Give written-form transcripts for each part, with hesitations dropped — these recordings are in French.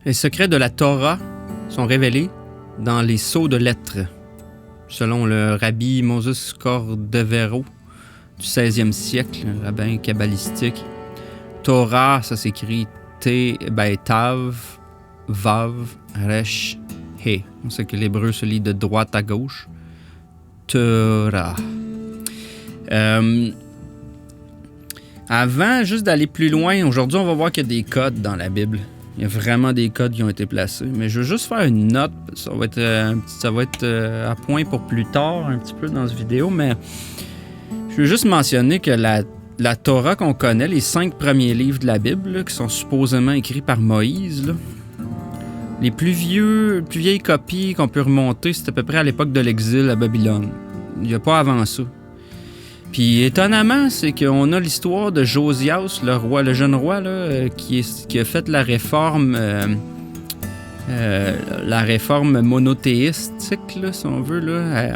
Les secrets de la Torah sont révélés dans les sceaux de lettres, selon le rabbi Moses Cordovero du 16e siècle, un rabbin kabbalistique. Torah, ça s'écrit Tav, Vav, Resh, He. On sait que l'hébreu se lit de droite à gauche. Torah. Avant, juste d'aller plus loin, aujourd'hui, on va voir qu'il y a des codes dans la Bible. Il y a vraiment des codes qui ont été placés. Mais je veux juste faire une note. Ça va être à point pour plus tard, un petit peu dans cette vidéo. Mais je veux juste mentionner que la Torah qu'on connaît, les 5 premiers livres de la Bible, là, qui sont supposément écrits par Moïse, là, les plus vieilles copies qu'on peut remonter, c'est à peu près à l'époque de l'exil à Babylone. Il n'y a pas avant ça. Puis étonnamment, c'est qu'on a l'histoire de Josias, le jeune roi, là, qui a fait la réforme monothéistique, là, si on veut. Là,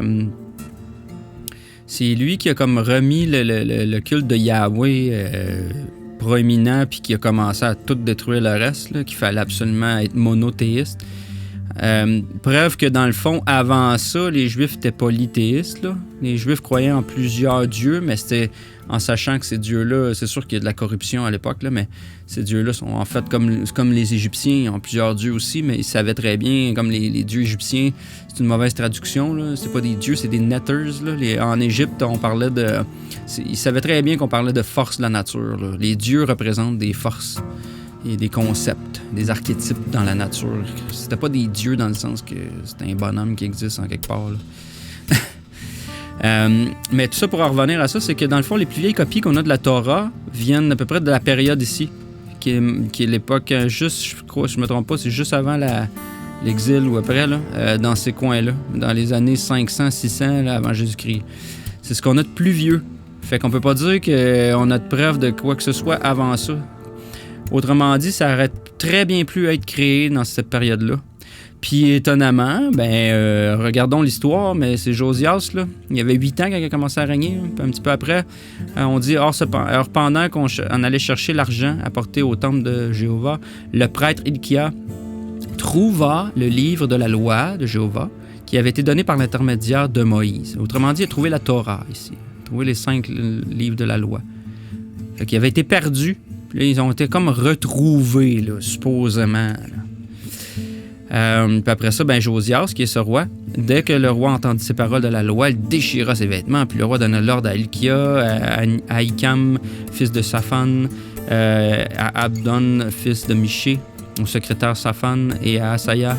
c'est lui qui a comme remis le culte de Yahweh proéminent, puis qui a commencé à tout détruire le reste, là, qu'il fallait absolument être monothéiste. Preuve que dans le fond, avant ça, les Juifs étaient polythéistes. Là. Les Juifs croyaient en plusieurs dieux, mais c'était en sachant que ces dieux-là, c'est sûr qu'il y a de la corruption à l'époque, là, mais ces dieux-là sont en fait comme les Égyptiens, ils ont plusieurs dieux aussi, mais ils savaient très bien, comme les dieux égyptiens, c'est une mauvaise traduction, là. C'est pas des dieux, c'est des netters. Là. En Égypte, on parlait de... Ils savaient très bien qu'on parlait de force de la nature. Là. Les dieux représentent des forces. Et des concepts, des archétypes dans la nature. C'était pas des dieux dans le sens que c'est un bonhomme qui existe en quelque part. Là. Mais tout ça pour en revenir à ça, c'est que dans le fond, les plus vieilles copies qu'on a de la Torah viennent à peu près de la période ici, qui est l'époque, juste, je crois, je me trompe pas, c'est juste avant l'exil ou après, là, dans ces coins-là, dans les années 500, 600 là, avant Jésus-Christ. C'est ce qu'on a de plus vieux. Fait qu'on peut pas dire qu'on a de preuve de quoi que ce soit avant ça. Autrement dit, ça aurait très bien pu être créé dans cette période-là. Puis étonnamment, regardons l'histoire, mais c'est Josias, là. Il avait 8 ans quand il a commencé à régner. Puis un petit peu après, on dit, or pendant qu'on allait chercher l'argent apporté au temple de Jéhovah, le prêtre Hilkia trouva le livre de la loi de Jéhovah qui avait été donné par l'intermédiaire de Moïse. Autrement dit, il a trouvé la Torah ici. Il a trouvé les 5 livres de la loi. Fait qu'il avait été perdu. Puis là, ils ont été comme retrouvés, là, supposément. Là. Puis après ça, Josias, qui est ce roi, dès que le roi entendit ces paroles de la loi, il déchira ses vêtements. Puis le roi donna l'ordre à Hilkia, à Ahikam, fils de Saphan, à Abdon, fils de Miché, au secrétaire Saphan, et à Asaya,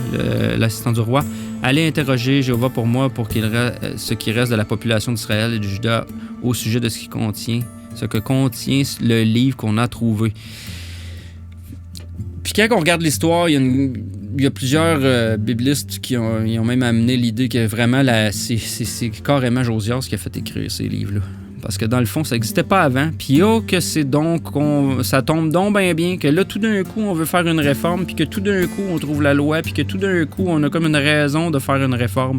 l'assistant du roi, allez interroger Jéhovah pour moi, pour ce qui reste de la population d'Israël et du Juda au sujet de ce que contient le livre qu'on a trouvé. Puis quand on regarde l'histoire, il y a plusieurs biblistes qui ont même amené l'idée que vraiment c'est carrément Josias qui a fait écrire ces livres-là. Parce que dans le fond, ça n'existait pas avant. Puis que c'est donc ça tombe donc bien que là, tout d'un coup, on veut faire une réforme, puis que tout d'un coup, on trouve la loi, puis que tout d'un coup, on a comme une raison de faire une réforme.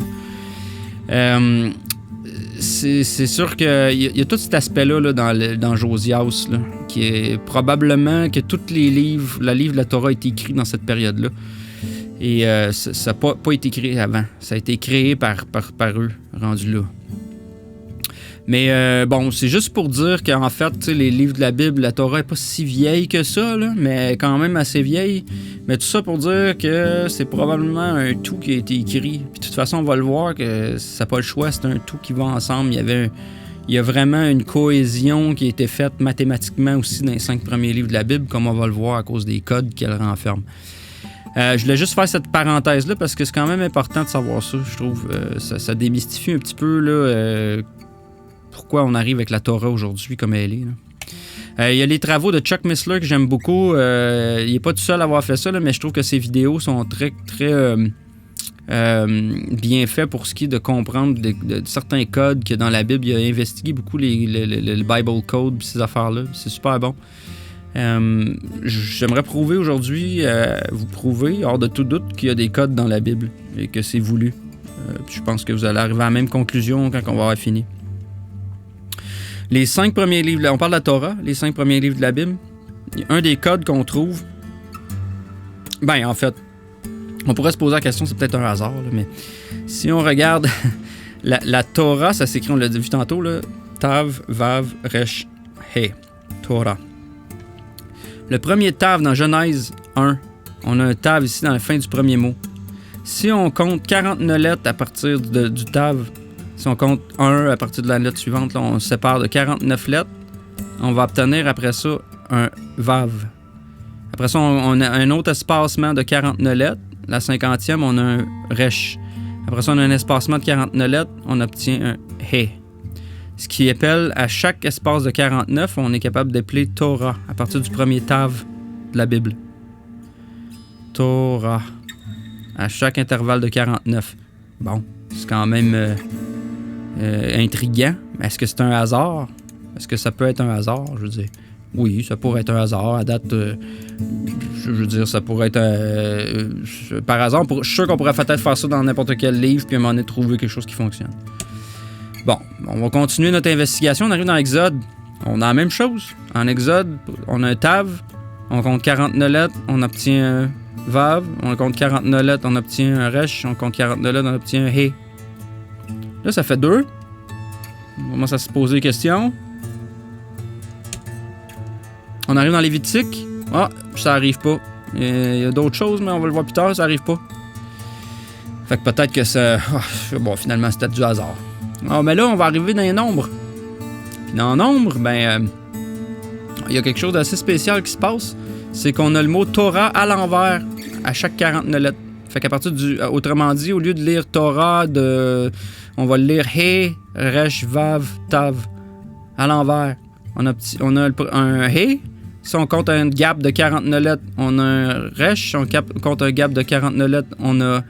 C'est sûr qu'il y a tout cet aspect-là là, dans Josias, là, qui est probablement que tous les livres, le livre de la Torah a été écrit dans cette période-là. Et ça n'a pas été créé avant. Ça a été créé par eux, rendu là. Mais c'est juste pour dire qu'en fait, les livres de la Bible, la Torah n'est pas si vieille que ça, là, mais quand même assez vieille. Mais tout ça pour dire que c'est probablement un tout qui a été écrit. Puis de toute façon, on va le voir que ça n'a pas le choix, c'est un tout qui va ensemble. Il y a vraiment une cohésion qui a été faite mathématiquement aussi dans les 5 premiers livres de la Bible, comme on va le voir à cause des codes qu'elle renferme. Je voulais juste faire cette parenthèse-là parce que c'est quand même important de savoir ça, je trouve. Ça démystifie un petit peu là, pourquoi on arrive avec la Torah aujourd'hui comme elle est. Il y a les travaux de Chuck Missler que j'aime beaucoup. Il n'est pas tout seul à avoir fait ça, là, mais je trouve que ses vidéos sont très, très bien faites pour ce qui est de comprendre de certains codes que dans la Bible. Il a investigué beaucoup le Bible Code et ces affaires-là. C'est super bon. J'aimerais prouver aujourd'hui, vous prouver, hors de tout doute, qu'il y a des codes dans la Bible et que c'est voulu. Je pense que vous allez arriver à la même conclusion quand on va avoir fini. Les 5 premiers livres, on parle de la Torah, les 5 premiers livres de la Bible, un des codes qu'on trouve, Ben, en fait, on pourrait se poser la question, c'est peut-être un hasard, là, mais si on regarde la Torah, ça s'écrit, on l'a vu tantôt, là, Tav, Vav, Resh, He. Torah. Le premier Tav dans Genèse 1, on a un Tav ici dans la fin du premier mot. Si on compte 49 lettres à partir du Tav, si on compte 1 à partir de la lettre suivante, là, on se sépare de 49 lettres, on va obtenir après ça un Vav. Après ça, on a un autre espacement de 49 lettres. La 50e, on a un Resh. Après ça, on a un espacement de 49 lettres, on obtient un He. Ce qui appelle à chaque espace de 49, on est capable d'appeler Torah à partir du premier Tav de la Bible. Torah. À chaque intervalle de 49. Bon, c'est quand même intriguant. Mais est-ce que c'est un hasard? Est-ce que ça peut être un hasard? Je veux dire, oui, ça pourrait être un hasard. À date, je veux dire, ça pourrait être par hasard. Je suis sûr qu'on pourrait peut-être faire ça dans n'importe quel livre puis à un moment donné trouver quelque chose qui fonctionne. Bon, on va continuer notre investigation. On arrive dans Exode. On a la même chose. En Exode, on a un Tav. On compte 49 lettres. On obtient un Vav. On compte 49 lettres. On obtient un Resh. On compte 49 lettres. On obtient un He. Là, ça fait 2. On commence à se poser des questions. On arrive dans Lévitique. Ah, ça arrive pas. Il y a d'autres choses, mais on va le voir plus tard. Ça arrive pas. Fait que peut-être que ça... bon, finalement, c'était du hasard. Ah, mais là, on va arriver dans les nombres. Puis dans les nombres, il y a quelque chose d'assez spécial qui se passe. C'est qu'on a le mot Torah à l'envers à chaque 49 lettres. Fait qu'à partir autrement dit, au lieu de lire Torah, on va le lire He, Resh, Vav, Tav. À l'envers. On a un He. Si on compte un gap de 49 lettres, on a un Resh. Si on compte un gap de 49 lettres, on a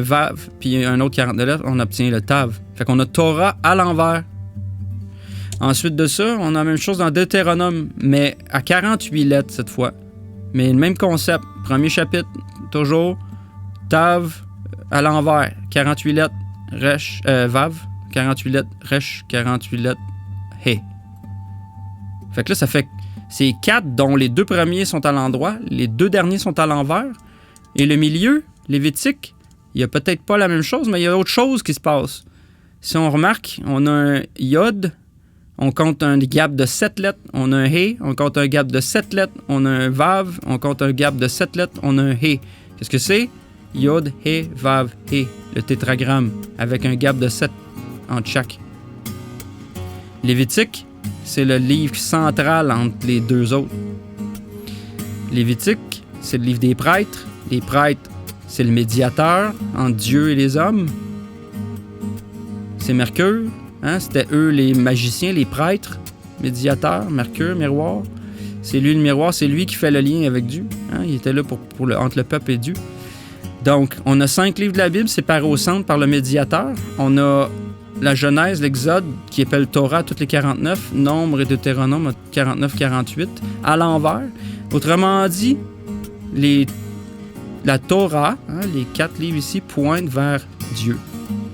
Vav, puis un autre 49 lettres, on obtient le Tav. Fait qu'on a Torah à l'envers. Ensuite de ça, on a la même chose dans Deutéronome, mais à 48 lettres cette fois. Mais le même concept. Premier chapitre, toujours. Tav à l'envers. 48 lettres, Resh, Vav. 48 lettres, Resh. 48 lettres, He. Fait que là, ça fait... C'est 4 dont les 2 premiers sont à l'endroit, les 2 derniers sont à l'envers. Et le milieu, Lévitique, il n'y a peut-être pas la même chose, mais il y a autre chose qui se passe. Si on remarque, on a un Yod, on compte un gap de 7 lettres, on a un He, on compte un gap de 7 lettres, on a un Vav, on compte un gap de 7 lettres, on a un He. Qu'est-ce que c'est? Yod, He, Vav, He, le tétragramme, avec un gap de 7 entre chaque. Lévitique, c'est le livre central entre les 2 autres. Lévitique, c'est le livre des prêtres. Les prêtres, c'est le médiateur entre Dieu et les hommes. C'est Mercure. Hein? C'était eux les magiciens, les prêtres, médiateurs, Mercure, miroir. C'est lui le miroir, c'est lui qui fait le lien avec Dieu. Hein? Il était là entre le peuple et Dieu. Donc, on a 5 livres de la Bible séparés au centre par le médiateur. On a la Genèse, l'Exode, qui appelle Torah, toutes les 49, Nombre et Deutéronome, 49-48, à l'envers. Autrement dit, la Torah, hein, les 4 livres ici, pointent vers Dieu.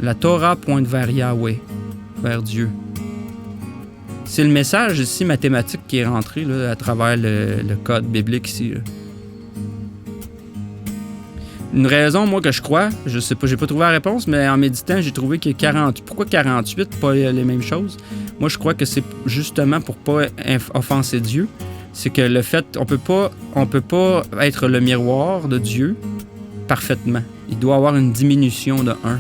La Torah pointe vers Yahweh, vers Dieu. C'est le message ici mathématique qui est rentré là, à travers le code biblique ici. Là. Une raison, moi, que je crois, je sais pas, j'ai pas trouvé la réponse, mais en méditant, j'ai trouvé que 40. Pourquoi 48, pas les mêmes choses? Moi, je crois que c'est justement pour pas offenser Dieu. C'est que le fait, on peut pas être le miroir de Dieu parfaitement. Il doit avoir une diminution de 1.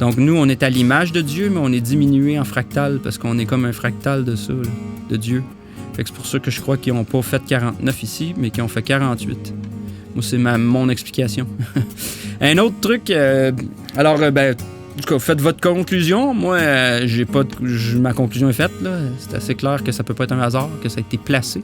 Donc, nous, on est à l'image de Dieu, mais on est diminué en fractal parce qu'on est comme un fractal de ça, là, de Dieu. Fait que c'est pour ça que je crois qu'ils n'ont pas fait 49 ici, mais qu'ils ont fait 48. Moi, c'est mon explication. Un autre truc, en tout cas, faites votre conclusion. Moi, ma conclusion est faite. Là. C'est assez clair que ça peut pas être un hasard, que ça a été placé.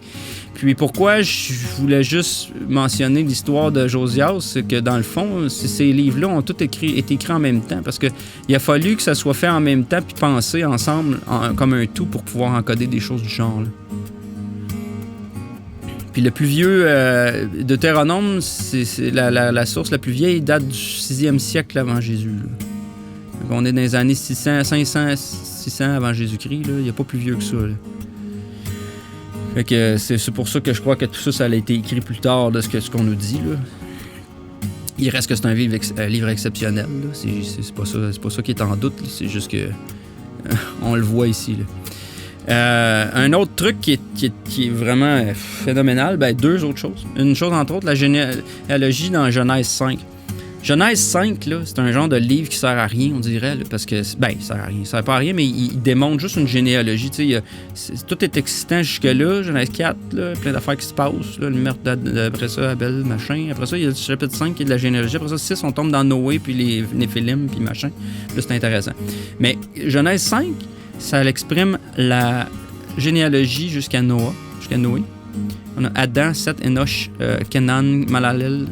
Puis pourquoi je voulais juste mentionner l'histoire de Josias, c'est que dans le fond, ces livres-là ont tous été écrits en même temps, parce que il a fallu que ça soit fait en même temps puis pensé ensemble comme un tout pour pouvoir encoder des choses du genre. Là. Puis le plus vieux Deutéronome, c'est la source la plus vieille, date du 6e siècle avant Jésus. Là. Donc on est dans les années 600 avant Jésus-Christ. Il n'y a pas plus vieux que ça. Là. Fait que c'est pour ça que je crois que tout ça, ça a été écrit plus tard de ce qu'on nous dit, là. Il reste que c'est un livre exceptionnel, là. C'est pas ça qui est en doute, là. C'est juste que on le voit ici, là. Un autre truc qui est vraiment phénoménal, ben 2 autres choses. Une chose, entre autres, la généalogie dans Genèse 5. Genèse 5, là, c'est un genre de livre qui sert à rien, on dirait, là, parce que, il sert à rien. Il sert pas à rien, mais il démontre juste une généalogie. Tout est excitant jusque-là. Genèse 4, là, plein d'affaires qui se passent. Là, le meurtre après ça, Abel, machin. Après ça, il y a le chapitre 5 qui est de la généalogie. Après ça, 6, on tombe dans Noé, puis les Néphilim, puis machin. Là, c'est intéressant. Mais Genèse 5, ça exprime la généalogie jusqu'à Noé. On a Adam, Seth, Enoch, Kenan, Malalel,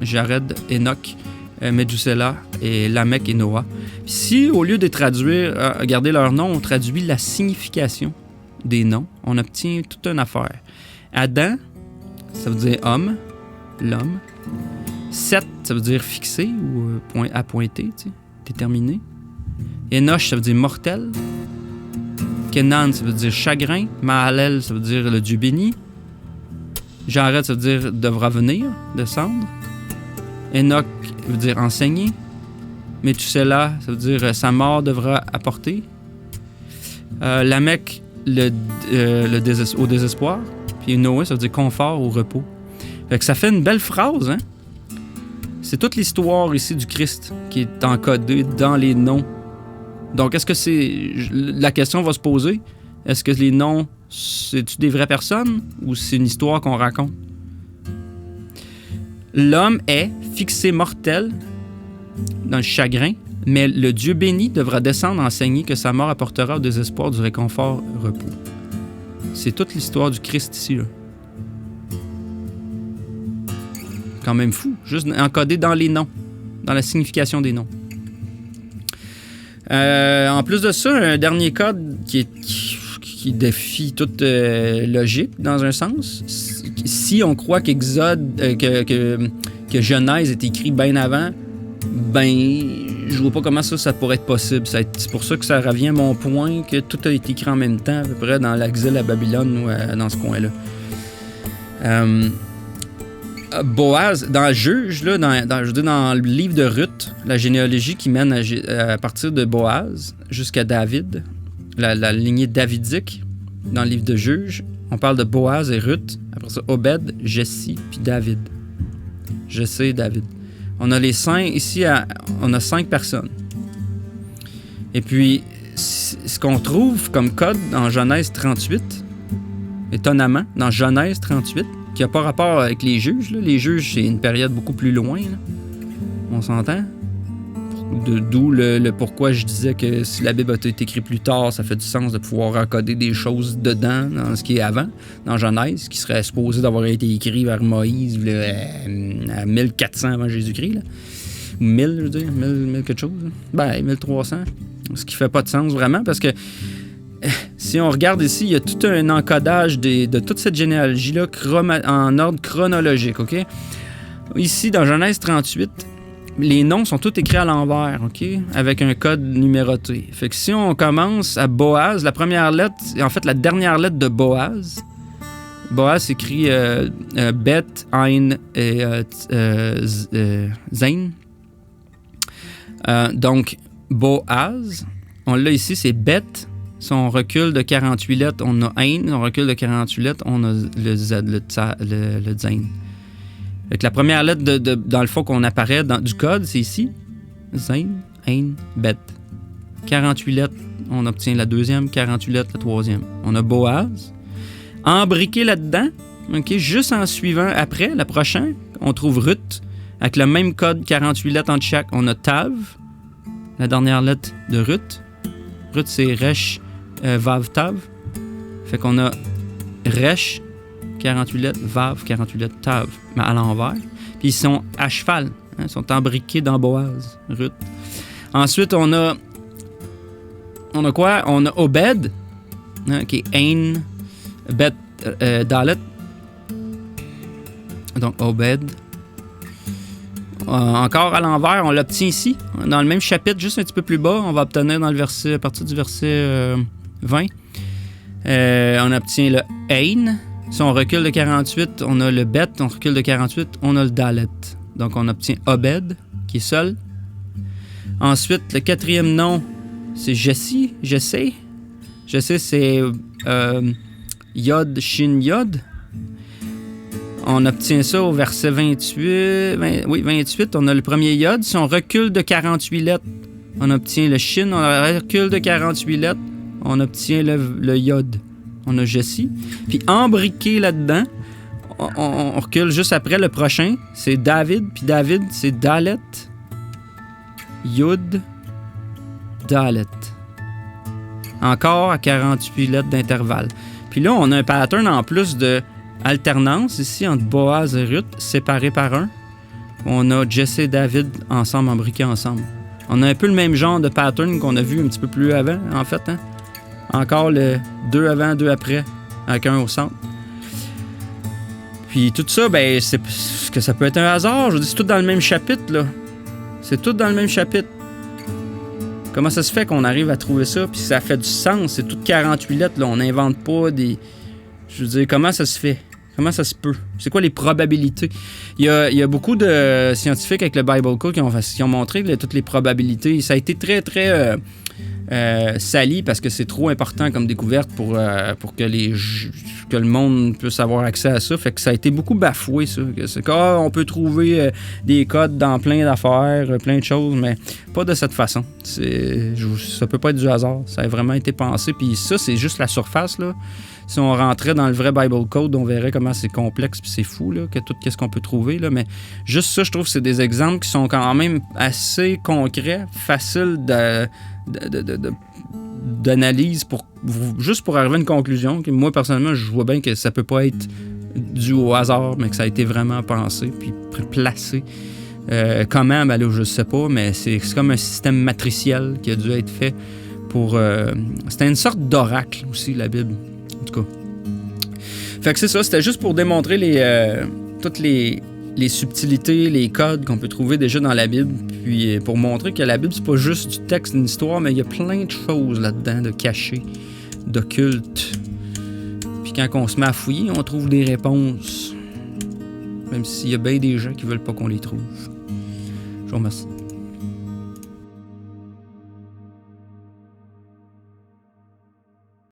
Jared, Enoch, Methuselah et Lamech et Noah. Si, au lieu de traduire, regarder leur nom, on traduit la signification des noms, on obtient toute une affaire. Adam, ça veut dire homme, l'homme. Seth, ça veut dire fixé ou appointé, déterminé. Enoch, ça veut dire mortel. Kenan, ça veut dire chagrin. Mahalel, ça veut dire le Dieu béni. Jared, ça veut dire devra venir, descendre. Enoch veut dire enseigner. Methuselah, ça veut dire sa mort devra apporter. Lamech, au désespoir. Puis Noé, ça veut dire confort ou repos. Fait que ça fait une belle phrase, hein? C'est toute l'histoire ici du Christ qui est encodée dans les noms. Donc, est-ce que c'est... La question va se poser. Est-ce que les noms, c'est-tu des vraies personnes ou c'est une histoire qu'on raconte? L'homme est fixé mortel dans le chagrin, mais le Dieu béni devra descendre enseigner que sa mort apportera au désespoir du réconfort repos. C'est toute l'histoire du Christ ici, là. Quand même fou. Juste encodé dans les noms, dans la signification des noms. En plus de ça, un dernier code qui défie toute logique, dans un sens. Si on croit que Genèse est écrit bien avant, je vois pas comment ça pourrait être possible. C'est pour ça que ça revient à mon point que tout a été écrit en même temps, à peu près dans l'exil à Babylone ou dans ce coin-là. Boaz, dans le Juge, là, dans le livre de Ruth, la généalogie qui mène à partir de Boaz jusqu'à David, la lignée davidique, dans le livre de Juge, on parle de Boaz et Ruth, après ça Obed, Jessie, puis David. Jessé, David. On a les 5, ici, on a 5 personnes. Et puis, ce qu'on trouve comme code dans Genèse 38, étonnamment, dans Genèse 38, qui n'a pas rapport avec les juges. Là. Les juges, c'est une période beaucoup plus loin. Là. On s'entend? D'où le pourquoi je disais que si la Bible a été écrite plus tard, ça fait du sens de pouvoir encoder des choses dedans, dans ce qui est avant, dans Genèse, qui serait supposé d'avoir été écrit vers Moïse à 1400 avant Jésus-Christ. Là. Ou 1000, je veux dire, 1000 quelque chose. Là. 1300. Ce qui fait pas de sens vraiment, parce que si on regarde ici, il y a tout un encodage de toute cette généalogie-là en ordre chronologique, OK? Ici, dans Genèse 38, les noms sont tous écrits à l'envers, OK? Avec un code numéroté. Fait que si on commence à Boaz, la première lettre, en fait, la dernière lettre de Boaz, Boaz s'écrit Bet, Ain et Zain. Donc, Boaz, on l'a ici, c'est Bet. Si on recule de 48 lettres, on a Ain. Si on recule de 48 lettres, on a le Z, le Zain. Fait que la première lettre, dans le fond, qu'on apparaît du code, c'est ici. Zain, Ain, Bet. 48 lettres, on obtient la deuxième. 48 lettres, la troisième. On a Boaz. Embriqué là-dedans, okay, juste en suivant après, la prochaine, on trouve Ruth, avec le même code, 48 lettres entre chaque. On a Tav, la dernière lettre de Ruth. Ruth, c'est Resh, Vav, Tav. Fait qu'on a Resh, 48 lettres, Vav, 48 lettres, Tav, mais à l'envers. Puis ils sont à cheval, hein, ils sont embriqués dans Boaz, Ruth. Ensuite, on a quoi? On a Obed, hein, qui est Ain, Bet, Dalet. Donc, Obed. Encore à l'envers, on l'obtient ici, dans le même chapitre, juste un petit peu plus bas. On va obtenir dans le verset, à partir du verset 20. On obtient le Ein. Si on recule de 48, on a le Bet. On recule de 48, on a le Dalet. Donc, on obtient Obed, qui est seul. Ensuite, le quatrième nom, c'est Jesse. Jesse, c'est Yod, Shin, Yod. On obtient ça au verset 28. On a le premier Yod. Si on recule de 48 lettres, on obtient le Shin. On recule de 48 lettres, on obtient le Yod. On a Jesse. Puis embriqué là-dedans, on recule juste après le prochain. C'est David. Puis David, c'est Dalet. Yud. Dalet. Encore à 48 lettres d'intervalle. Puis là, on a un pattern en plus de alternance ici entre Boaz et Ruth, séparés par un. On a Jesse et David ensemble, embriqués ensemble. On a un peu le même genre de pattern qu'on a vu un petit peu plus avant, en fait. Hein? Encore le 2 avant, 2 après, avec un au centre. Puis tout ça, ben, c'est que ça peut être un hasard. Je veux dire, c'est tout dans le même chapitre, là. C'est tout dans le même chapitre. Comment ça se fait qu'on arrive à trouver ça, puis ça fait du sens? C'est toutes 48 lettres, là. On n'invente pas des... Je veux dire, comment ça se fait? Comment ça se peut? C'est quoi les probabilités? Il y a beaucoup de scientifiques avec le Bible Code qui ont montré toutes les probabilités. Ça a été très, très sali parce que c'est trop important comme découverte pour que le monde puisse avoir accès à ça. Fait que ça a été beaucoup bafoué, ça. C'est qu'on peut trouver des codes dans plein d'affaires, plein de choses, mais pas de cette façon. Ça peut pas être du hasard. Ça a vraiment été pensé. Puis ça, c'est juste la surface, là. Si on rentrait dans le vrai Bible Code, on verrait comment c'est complexe puis c'est fou, là, que tout ce qu'on peut trouver. Là. Mais juste ça, je trouve que c'est des exemples qui sont quand même assez concrets, faciles d'analyse juste pour arriver à une conclusion. Moi, personnellement, je vois bien que ça peut pas être dû au hasard, mais que ça a été vraiment pensé puis placé. Comment? Ben là, je sais pas, mais c'est comme un système matriciel qui a dû être fait pour... C'était une sorte d'oracle aussi, la Bible. En tout cas. Fait que c'est ça, c'était juste pour démontrer toutes les subtilités, les codes qu'on peut trouver déjà dans la Bible, puis pour montrer que la Bible, c'est pas juste du texte, une histoire, mais il y a plein de choses là-dedans, de cachées, d'occultes. Puis quand on se met à fouiller, on trouve des réponses. Même s'il y a bien des gens qui veulent pas qu'on les trouve. Je vous remercie.